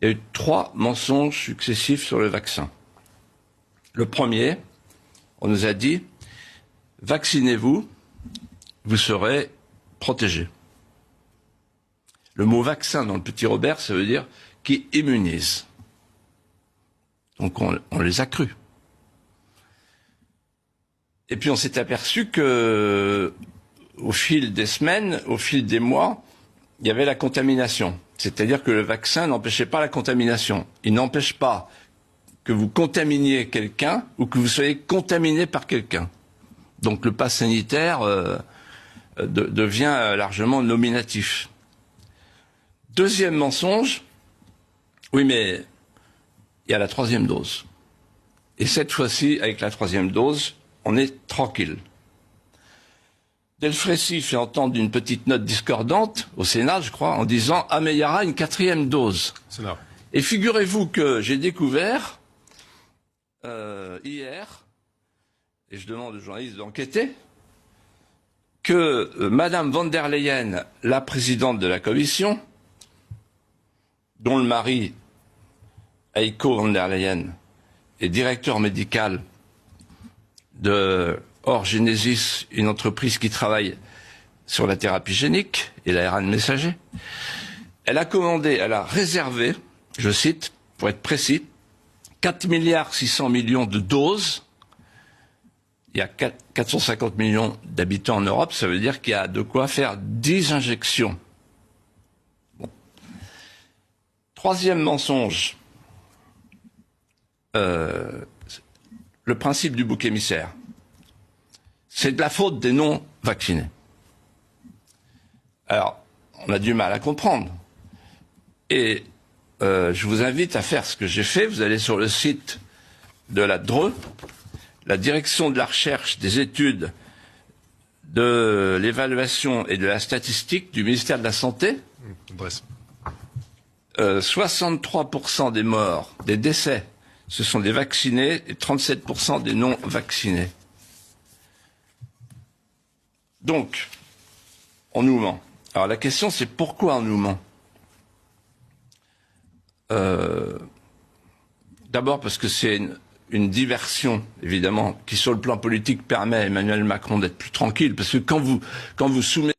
il y a eu 3 mensonges successifs sur le vaccin. Le premier, on nous a dit, vaccinez-vous, vous serez protégés. Le mot vaccin dans le petit Robert, ça veut dire qui immunise. Donc on les a crus. Et puis on s'est aperçu que, au fil des semaines, au fil des mois, il y avait la contamination. C'est-à-dire que le vaccin n'empêchait pas la contamination. Il n'empêche pas que vous contaminiez quelqu'un ou que vous soyez contaminé par quelqu'un. Donc le pass sanitaire devient largement nominatif. Deuxième mensonge, oui mais il y a la 3e dose. Et cette fois-ci, avec la 3e dose, on est tranquille. Delfrécy fait entendre une petite note discordante au Sénat, je crois, en disant « Ah mais il y aura une 4e dose ». Et figurez-vous que j'ai découvert hier, et je demande aux journalistes d'enquêter, que Madame von der Leyen, la présidente de la Commission, dont le mari, Heiko von der Leyen, est directeur médical de Orgenesis, une entreprise qui travaille sur la thérapie génique et l'ARN messager. Elle a réservé, je cite, pour être précis, 4,6 milliards de doses. Il y a 450 millions d'habitants en Europe, ça veut dire qu'il y a de quoi faire 10 injections. Bon. 3e mensonge, le principe du bouc émissaire. C'est de la faute des non-vaccinés. Alors, on a du mal à comprendre. Et je vous invite à faire ce que j'ai fait. Vous allez sur le site de la DRE, la Direction de la Recherche, des Études, de l'Évaluation et de la Statistique du ministère de la Santé. 63% des morts, des décès, ce sont des vaccinés et 37% des non-vaccinés. Donc, on nous ment. Alors la question c'est pourquoi on nous ment? D'abord parce que c'est une diversion, évidemment, qui sur le plan politique permet à Emmanuel Macron d'être plus tranquille, parce que quand vous soumettez